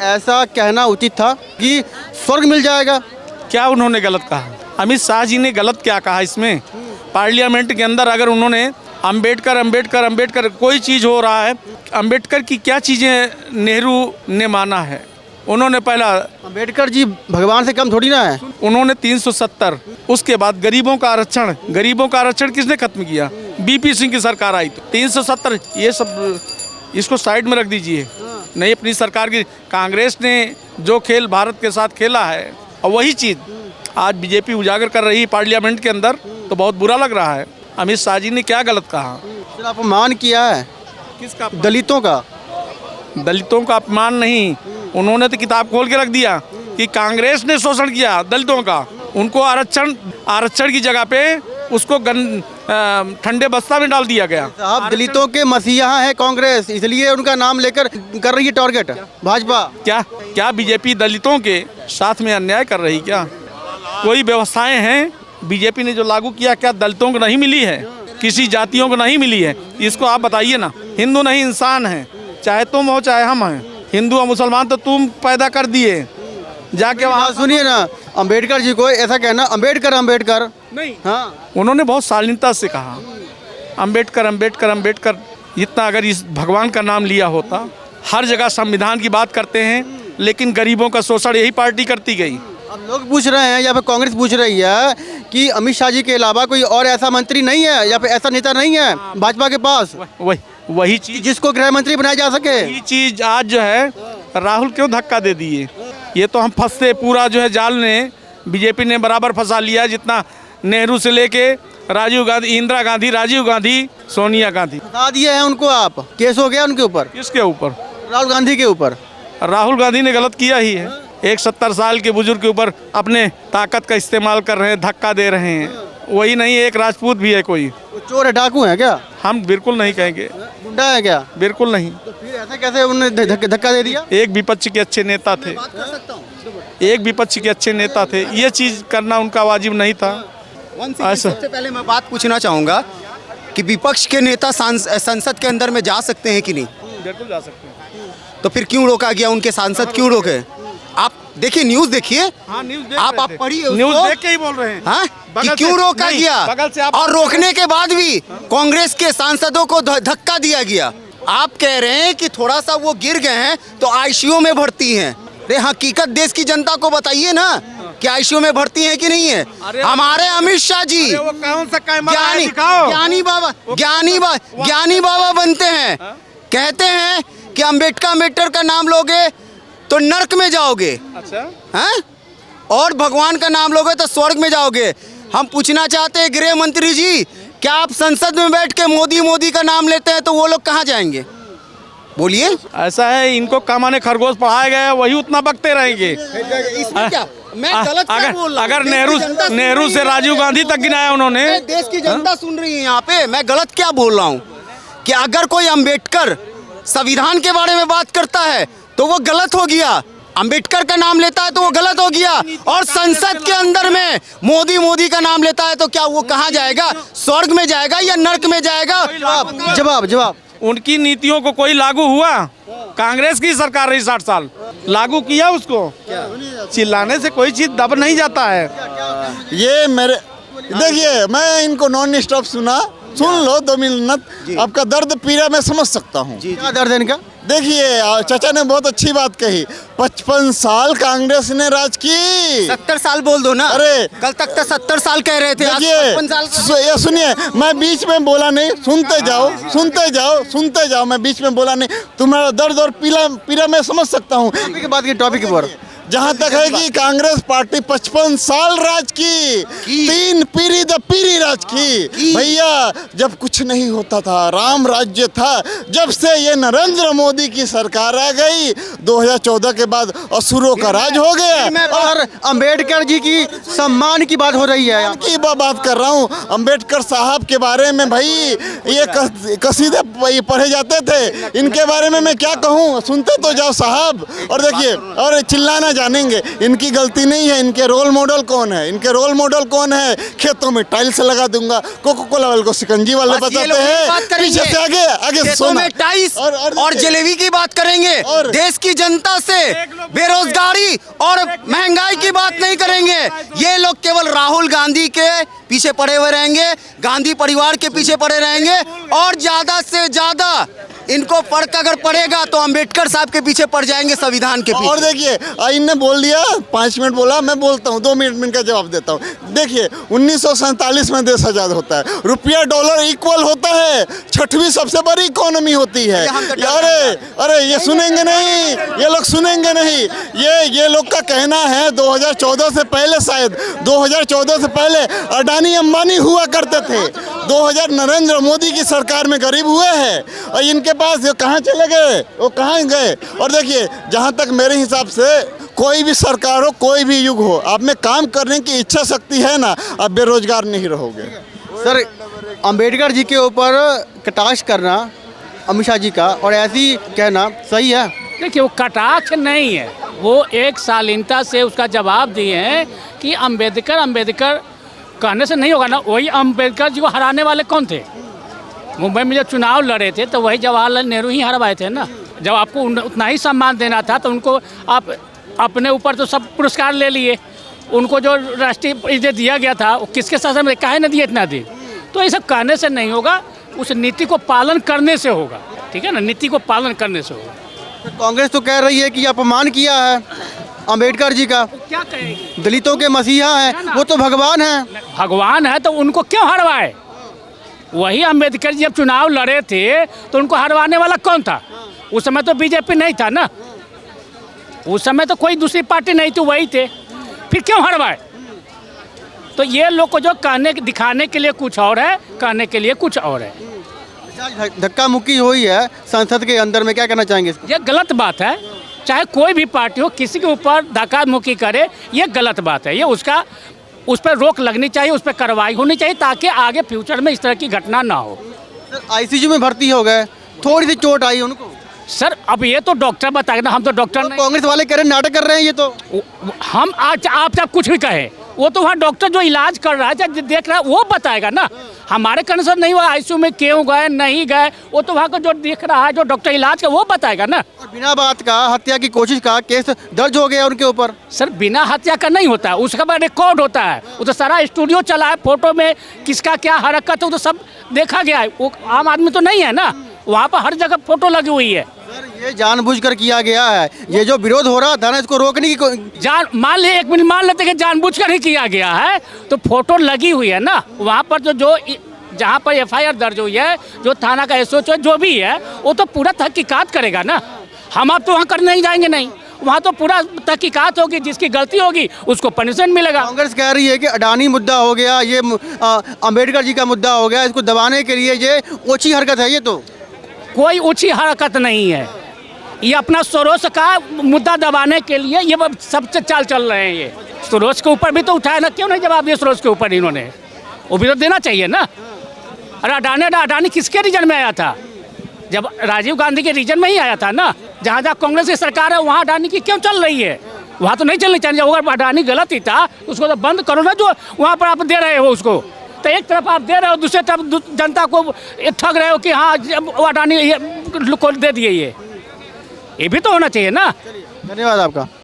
ऐसा कहना उचित था कि स्वर्ग मिल जाएगा? क्या उन्होंने गलत कहा? अमित शाह जी ने गलत क्या कहा इसमें? पार्लियामेंट के अंदर अगर उन्होंने अंबेडकर अंबेडकर अंबेडकर कोई चीज़ हो रहा है, अंबेडकर की क्या चीज़ें नेहरू ने माना है? उन्होंने पहला अंबेडकर जी भगवान से कम थोड़ी ना है। उन्होंने 370, उसके बाद गरीबों का आरक्षण किसने खत्म किया? बीपी सिंह की सरकार आई तो 370, ये सब इसको साइड में रख दीजिए। नहीं, अपनी सरकार की कांग्रेस ने जो खेल भारत के साथ खेला है और वही चीज़ आज बीजेपी उजागर कर रही है पार्लियामेंट के अंदर, तो बहुत बुरा लग रहा है। अमित शाह जी ने क्या गलत कहा? फिर अपमान किया है किसका? दलितों का। दलितों का अपमान नहीं, उन्होंने तो किताब खोल के रख दिया कि कांग्रेस ने शोषण किया दलितों का। उनको आरक्षण की जगह पे उसको ठंडे बस्ता में डाल दिया गया। साहब, दलितों के मसीहा है कांग्रेस, इसलिए उनका नाम लेकर कर रही है टारगेट भाजपा। क्या बीजेपी दलितों के साथ में अन्याय कर रही? क्या कोई व्यवस्थाएं हैं बीजेपी ने जो लागू किया, क्या दलितों को नहीं मिली है? किसी जातियों को नहीं मिली है? इसको आप बताइए ना। हिंदू नहीं इंसान है, चाहे तुम हो चाहे हम हैं। हिंदू और मुसलमान तो तुम पैदा कर दिए जाके वहाँ। सुनिए ना, अंबेडकर जी को ऐसा कहना अंबेडकर नहीं, हाँ, उन्होंने बहुत शालीनता से कहा अंबेडकर अंबेडकर अंबेडकर। इतना अगर इस भगवान का नाम लिया होता। हर जगह संविधान की बात करते हैं, लेकिन गरीबों का शोषण यही पार्टी करती गई। अब लोग पूछ रहे हैं या फिर कांग्रेस पूछ रही है कि अमित शाह जी के अलावा कोई और ऐसा मंत्री नहीं है या फिर ऐसा नेता नहीं है भाजपा के पास वही चीज जिसको गृह मंत्री बनाया जा सके। ये चीज आज जो है राहुल क्यों धक्का दे दिए? ये तो हम फंसते पूरा जो है जाल ने बीजेपी ने बराबर फंसा लिया, जितना नेहरू से लेके राजीव गांधी, इंदिरा गांधी, राजीव गांधी, सोनिया गांधी बता दिए हैं उनको। आप केस हो गया उनके ऊपर। किसके ऊपर? राहुल गांधी के ऊपर। राहुल गांधी ने गलत किया ही है। एक 70 साल के बुजुर्ग के ऊपर अपने ताकत का इस्तेमाल कर रहे हैं, धक्का दे रहे हैं। वही नहीं, एक राजपूत भी है कोई। वो चोर है, डाकू है क्या? हम बिल्कुल नहीं कहेंगे। गुंडा है क्या? बिल्कुल नहीं। तो फिर ऐसा कैसे उन्होंने धक्का दे दिया? एक विपक्ष के अच्छे नेता थे, एक विपक्ष के अच्छे नेता थे, ये चीज करना उनका वाजिब नहीं था। सबसे पहले मैं बात पूछना चाहूँगा कि विपक्ष के नेता संसद के अंदर में जा सकते हैं कि नहीं? बिल्कुल जा सकते हैं। तो फिर क्यों रोका गया? उनके सांसद क्यों रोके? आप देखिए, न्यूज़ देखिए। हाँ, न्यूज़ आप पढ़िए, न्यूज़ देख के ही बोल रहे हैं। हाँ, कि क्यों रोका गया? और रोकने के बाद भी कांग्रेस के सांसदों को धक्का दिया गया। आप कह रहे हैं कि थोड़ा सा वो गिर गए हैं तो आईसीयू में भर्ती हैं। अरे हकीकत देश की जनता को बताइए ना कि आईसीयू में भर्ती है कि नहीं है। हमारे अमित शाह जी ज्ञानी बाबा बनते हैं, कहते हैं कि अंबेडकर का नाम लोगे तो नर्क में जाओगे। अच्छा, हैं? और भगवान का नाम लोगे तो स्वर्ग में जाओगे। हम पूछना चाहते हैं गृह मंत्री जी, क्या आप संसद में बैठ के मोदी का नाम लेते हैं तो वो लोग कहाँ जाएंगे? बोलिए। ऐसा है, इनको कमाने खरगोश पढ़ाया गया है, वही उतना बकते रहेंगे। इसमें क्या मैं गलत क्या बोल रहा हूं? अगर नेहरू से राजीव गांधी तक गिनाया उन्होंने। देश की जनता सुन रही है यहाँ पे, मैं गलत क्या बोल रहा हूँ? कि अगर कोई अंबेडकर संविधान के बारे में बात करता है तो वो गलत हो गया, अंबेडकर का नाम लेता है तो वो गलत हो गया, और संसद के अंदर में मोदी का नाम लेता है तो क्या वो कहाँ जाएगा? स्वर्ग में जाएगा या नर्क में जाएगा? जवाब। उनकी नीतियों को कोई लागू हुआ? कांग्रेस की सरकार रही 60 साल, लागू किया उसको? चिल्लाने से कोई चीज दब नहीं जाता है। ये मेरे देखिए, मैं इनको नॉन स्टॉप सुन लो 2 मिनट। आपका दर्द पीड़ा मैं समझ सकता हूँ। क्या दर्द है इनका? देखिए, चाचा ने बहुत अच्छी बात कही। 55 साल कांग्रेस ने राज की। 70 साल बोल दो ना। अरे कल तक तो 70 साल कह रहे थे, आज 55 साल। ये सुनिए, मैं बीच में बोला नहीं, सुनते जाओ। मैं बीच में बोला नहीं। तुम्हारा दर्द और पीड़ा मैं समझ सकता हूँ। टॉपिक पर जहाँ तक है कि कांग्रेस पार्टी 55 साल राज की 3 पीढ़ी राज की। भैया, जब कुछ नहीं होता था, राम राज्य था, जब से ये नरेंद्र मोदी की सरकार आ गई 2014 के बाद असुरों का राज हो गया। और अंबेडकर जी की सम्मान की बात हो रही है। की बात कर रहा हूँ, अंबेडकर साहब के बारे में भाई ये कसीदे पढ़े जाते थे। इनके बारे में मैं क्या कहूँ, सुनते तो जाओ साहब। और देखिए, और चिल्लाना जानेंगे। इनकी गलती नहीं है, इनके रोल मॉडल कौन है? इनके रोल मॉडल कौन है? खेतों में टाइल्स लगा दूंगा, कोको कोला वाले को शिकंजी वाले बस ये बताते लोग हैं, एक बात करेंगे, पीछे से आगे आगे खेतों सोना में टाइल्स और देखिए, जलेबी की बात करेंगे, और देश की जनता से बेरोजगारी और महंगाई की बात नहीं करेंगे। ये लोग केवल राहुल गांधी के पीछे पड़े हुए रहेंगे, गांधी परिवार के पीछे पड़े रहेंगे, और ज्यादा से ज्यादा इनको फर्क अगर पड़ेगा तो अंबेडकर साहब के पीछे पड़ जाएंगे, संविधान के पीछे। और देखिए इनने बोल दिया, 5 मिनट बोला, मैं बोलता हूँ 2 मिनट का जवाब देता हूँ। देखिए 1947 में देश आज़ाद होता है, रुपया डॉलर इक्वल होता है, 6वीं सबसे बड़ी इकोनॉमी होती है। अरे ये सुनेंगे नहीं, ये लोग सुनेंगे नहीं। ये लोग का कहना है 2014 से पहले, शायद 2014 से पहले अडानी अंबानी हुआ करते थे, 2000 नरेंद्र मोदी की सरकार में गरीब हुए हैं, और इनके पास ये कहाँ चले गए, वो कहाँ गए? और देखिए जहाँ तक मेरे हिसाब से कोई भी सरकार हो, कोई भी युग हो, आप में काम करने की इच्छा शक्ति है ना, आप बेरोजगार नहीं रहोगे। सर अंबेडकर जी के ऊपर कटाक्ष करना अमित शाह जी का और ऐसी कहना सही है? देखिए वो कटाक्ष नहीं है, वो एक शालीनता से उसका जवाब दिए हैं कि अंबेडकर कहने से नहीं होगा ना। वही अंबेडकर जी को हराने वाले कौन थे? मुंबई में जब चुनाव लड़े थे तो वही जवाहरलाल नेहरू ही हरवाए थे ना। जब आपको उतना ही सम्मान देना था तो उनको आप अपने ऊपर तो सब पुरस्कार ले लिए। उनको जो राष्ट्रीय इज्जत दिया गया था वो किसके शासन में काहे न दिए इतना दिन? तो ये सब कहने से नहीं होगा, उस नीति को पालन करने से होगा। ठीक है ना, नीति को पालन करने से होगा। कांग्रेस तो कह रही है कि अपमान किया है अंबेडकर जी का, क्या कहेगी? दलितों के मसीहा हैं, वो तो भगवान हैं। भगवान है तो उनको क्यों हरवाए? वही अंबेडकर जी जब चुनाव लड़े थे तो उनको हरवाने वाला कौन था? उस समय तो बीजेपी नहीं था ना, उस समय तो कोई दूसरी पार्टी नहीं थी, वही थे, फिर क्यों हरवाए? तो ये लोग को जो कहने दिखाने के लिए कुछ और है, कहने के लिए कुछ और है। धक्का मुक्की हुई है संसद के अंदर में, क्या कहना चाहेंगे इसको? ये गलत बात है, चाहे कोई भी पार्टी हो किसी के ऊपर धक्का मुक्की करे, ये गलत बात है। ये उस पर रोक लगनी चाहिए, उस पर कार्रवाई होनी चाहिए ताकि आगे फ्यूचर में इस तरह की घटना ना हो। सर आईसीयू में भर्ती हो गए, थोड़ी सी चोट आई उनको। सर अब ये तो डॉक्टर बताएगा ना, हम तो डॉक्टर नहीं। कांग्रेस वाले कह रहे हैं नाटक कर रहे हैं ये तो। हम आज आप जब कुछ भी कहें, वो तो वहाँ डॉक्टर जो इलाज कर रहा है, जब देख रहा है वो बताएगा ना। हमारे कहने से नहीं हुआ, आईसीयू में क्यों गए नहीं गए, वो तो वहाँ का जो देख रहा है, जो डॉक्टर इलाज का वो बताएगा ना। और बिना बात का हत्या की कोशिश का केस दर्ज हो गया उनके ऊपर। सर बिना हत्या का नहीं होता है, उसका बाद रिकॉर्ड होता है। वो तो सारा स्टूडियो चला है, फोटो में किसका क्या हरकत है वो तो सब देखा गया है। वो आम आदमी तो नहीं है ना, वहाँ पर हर जगह फोटो लगी हुई है। सर ये जानबूझकर किया गया है, ये जो विरोध हो रहा था ना, इसको रोकने की मान ले, एक मिनट मान लेते कि जानबूझकर ही किया गया है, तो फोटो लगी हुई है ना वहाँ पर। जो जहाँ पर एफआईआर दर्ज हुई है, जो थाना का एसओ जो भी है, वो तो पूरा तहकीकात करेगा ना। हम आप तो वहाँ करने नहीं जाएंगे, नहीं, वहाँ तो पूरा तहकीकात होगी, जिसकी गलती होगी उसको पनिशमेंट मिलेगा। कांग्रेस कह रही है कि अडानी मुद्दा हो गया, ये अंबेडकर जी का मुद्दा हो गया, इसको दबाने के लिए ये ओछी हरकत है। ये तो कोई ऊंची हरकत नहीं है, ये अपना सरोज का मुद्दा दबाने के लिए ये सबसे चाल चल रहे हैं। ये सरोज के ऊपर भी तो उठाया ना, क्यों नहीं जवाब दिया सरोज के ऊपर इन्होंने? वो भी तो देना चाहिए ना। अरे अडानी किसके रीजन में आया था? जब राजीव गांधी के रीजन में ही आया था ना। जहाँ जहाँ कांग्रेस की सरकार है वहाँ अडानी की क्यों चल रही है? वहाँ तो नहीं चलनी चाहिए। अगर अडानी गलत ही था उसको तो बंद करो ना, जो वहाँ पर आप दे रहे हो उसको। तो एक तरफ आप दे रहे हो, दूसरी तरफ जनता को ठग रहे हो कि हाँ अडानी को दे दिए। ये भी तो होना चाहिए ना। धन्यवाद आपका।